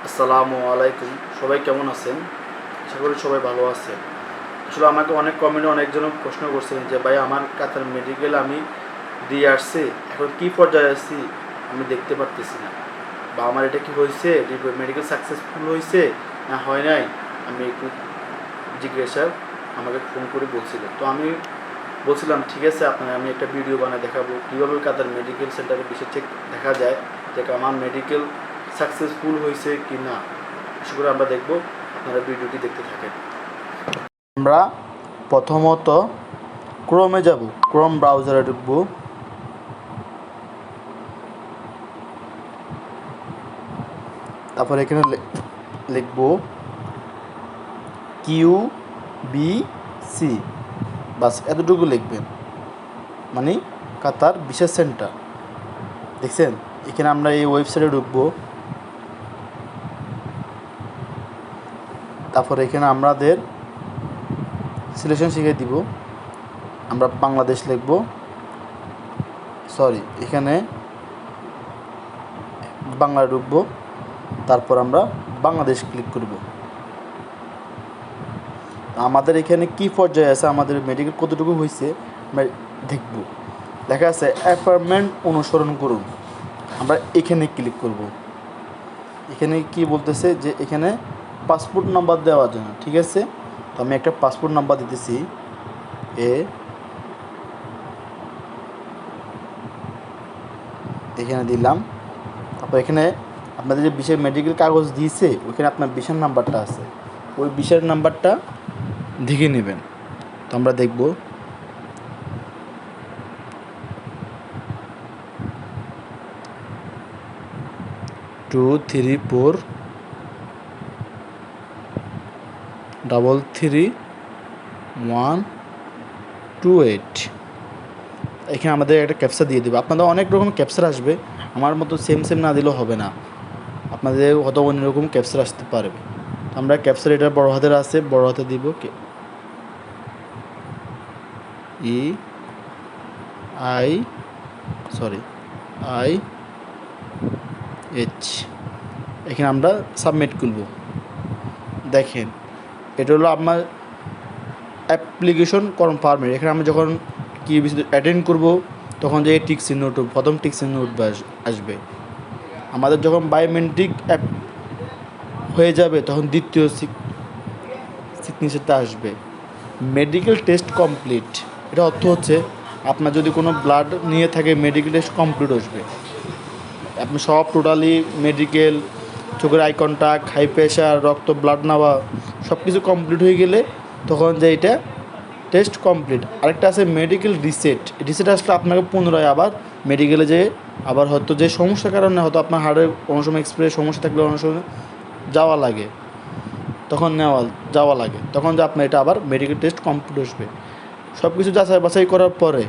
আসসালামু আলাইকুম। সবাই কেমন আছেন? আশা করি সবাই ভালো আছেন। আসলে আমাকে অনেক কমেন্টে অনেকজন প্রশ্ন করছেন যে ভাই আমার কাতার মেডিকেল আমি দিয়ে আসছি, এখন কী পর্যায়ে আছি আমি দেখতে পারতেছি না, বা আমার এটা কি হয়েছে, মেডিকেল সাকসেসফুল হয়েছে না হয় নাই, আমি একটু জিজ্ঞাসা আমাকে ফোন করে বলছিলেন। তো আমি বলছিলাম ঠিক আছে আপনার আমি একটা ভিডিও বানিয়ে দেখাবো কীভাবে কাতার মেডিকেল সেন্টারে বিশেষ চেক দেখা যায় যে আমার মেডিকেল সাকসেসফুল হয়েছে কি না। আশা করি আমরা দেখব, আপনারা ভিডিওটি দেখতে থাকেন। আমরা প্রথমত ক্রোমে যাব, ক্রোম ব্রাউজারে ঢুকব। তারপর এখানে লিখব QBC, বাস এতটুকু লিখবেন, মানে কাতার বিশেষ সেন্টার। দেখছেন এখানে আমরা এই ওয়েবসাইটে ঢুকবো। তারপরে এখানে আমাদের সিলেকশন শিখিয়ে দিব। আমরা বাংলাদেশ লিখব, এখানে বাংলা ঢুকবো। তারপর আমরা বাংলাদেশ ক্লিক করব। আমাদের এখানে কি পর্যায়ে আছে, আমাদের মেডিকেল কতটুকু হয়েছে আমরা দেখব। দেখা আছে অ্যাপয়েন্টমেন্ট অনুসরণ করুন, আমরা এখানে ক্লিক করব। এখানে কি বলতেছে যে এখানে পাসপোর্ট নাম্বার দেওয়ার জন্য, ঠিক আছে। তো আমি একটা পাসপোর্ট নাম্বার দিতেছি, এখানে দিলাম। তারপর এখানে আপনাদের যে বিশেষ মেডিকেল কাগজ দিয়েছে ওইখানে আপনার বিশের নাম্বারটা আছে, ওই বিশের নাম্বারটা দেখে নেবেন। তো আমরা দেখব টু 3 4 3 1 2 8। এখানে আমাদের একটা ক্যাপচা দিয়ে দেবে। আপনাদের অনেক রকম ক্যাপচা আসবে, আমার মতো সেম না দিলেও হবে না, আপনাদের হয়তো অন্যরকম ক্যাপচা আসতে পারবে। আমরা ক্যাপচার এটা বড় হাতের আছে, বড় হাতে দিব IH। এখানে আমরা সাবমিট করব। দেখেন এটা হলো আমার অ্যাপ্লিকেশন কনফার্মের। এখানে আমরা যখন কি অ্যাটেন্ড করব তখন যে টিক চিহ্ন উঠবে, প্রথম টিক চিহ্ন আসবে। আমাদের যখন বায়োমেট্রিক অ্যাপ হয়ে যাবে তখন দ্বিতীয় সিগনেচারটা আসবে, মেডিকেল টেস্ট কমপ্লিট। এটা অর্থ হচ্ছে আপনার যদি কোনো ব্লাড নিয়ে থাকে মেডিকেল টেস্ট কমপ্লিট আসবে। আপনি সব টোটালি মেডিকেল, চোখের আই কন্ট্যাক্ট, হাই প্রেশার, রক্ত, ব্লাড নেওয়া সব কিছু কমপ্লিট হয়ে গেলে তখন যে এটা টেস্ট কমপ্লিট। আরেকটা আছে মেডিকেল রিসেট আসলে আপনাকে পুনরায় আবার মেডিকেলে যে আবার হয়তো যে সমস্যার কারণে হয়তো আপনার হার্টের কোনো সময় এক্সপ্রেস সমস্যা থাকলে অনেক সময় যাওয়া লাগে, তখন যে আপনার এটা আবার মেডিকেল টেস্ট কমপ্লিট আসবে। সব কিছু বাছাই করার পরে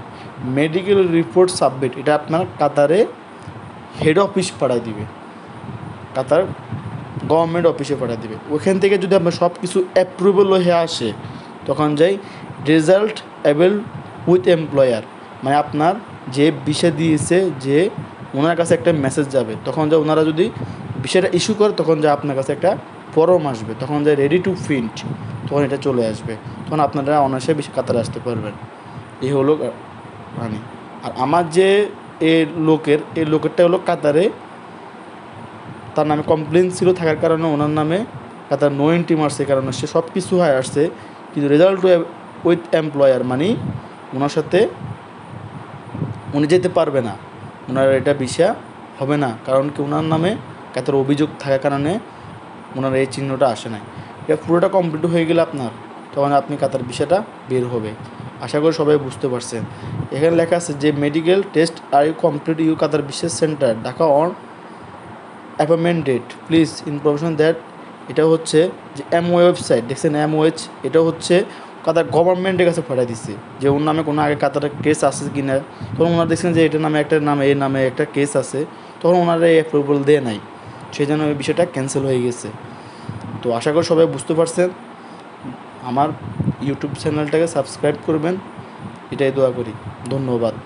মেডিকেল রিপোর্ট সাবমিট, এটা আপনার কাতারে হেড অফিস পাঠিয়ে দিবে, কাতার গভর্নমেন্ট অফিসে পাঠিয়ে দিবে। ওখান থেকে যদি আপনার সব কিছু অ্যাপ্রুভেল হয়ে আসে তখন যাই রেজাল্ট অ্যাভেল উইথ এমপ্লয়ার, মানে আপনার যে বিষয় দিয়েছে যে ওনার কাছে একটা মেসেজ যাবে। তখন যা ওনারা যদি বিষয়টা ইস্যু করে তখন যা আপনার কাছে একটা ফর্ম আসবে, তখন যা রেডি টু প্রিন্ট, তখন এটা চলে আসবে। তখন আপনারা অনায়াসে বেশি কাতারে আসতে পারবেন। এই হলো মানে। আর আমার যে এই লোকেরটা হলো কাতারে, তার নামে কমপ্লেন ছিল থাকার কারণে ওনার নামে কাতার নো এন্ট্রি মারছে, কারণে সে সব কিছু হয়ে আসছে, কিন্তু রেজাল্ট উইথ এমপ্লয়ার মানে ওনার সাথে উনি যেতে পারবে না, ওনার এটা ভিসা হবে না, কারণ কি ওনার নামে কাতার অভিযোগ থাকার কারণে ওনার এই চিহ্নটা আসে নাই। এটা পুরোটা কমপ্লিট হয়ে গেলে আপনার তখন আপনি কাতার ভিসাটা বের হবে। আশা করি সবাই বুঝতে পারছেন। এখানে লেখা আছে যে medical test are you complete you Qatar বিশেষ centre Dhaka on appointment date please information that. এটা হচ্ছে যে ওয়েবসাইট দেখছেন MOH, এটা হচ্ছে কাতার গভর্নমেন্টের কাছে পাঠিয়ে দিচ্ছে যে ওর নামে কোনো আগে কাতারের কেস আছে কি না। তখন ওনারা দেখছেন যে এটার নামে এই নামে একটা কেস আছে, তখন ওনারা এই অ্যাপ্রুভাল দেয় নাই, সেই জন্য ওই বিষয়টা ক্যান্সেল হয়ে গেছে। তো আশা করি সবাই বুঝতে পারছেন। আমার ইউটিউব চ্যানেলটাকে সাবস্ক্রাইব করবেন, এটাই দোয়া করি। ধন্যবাদ।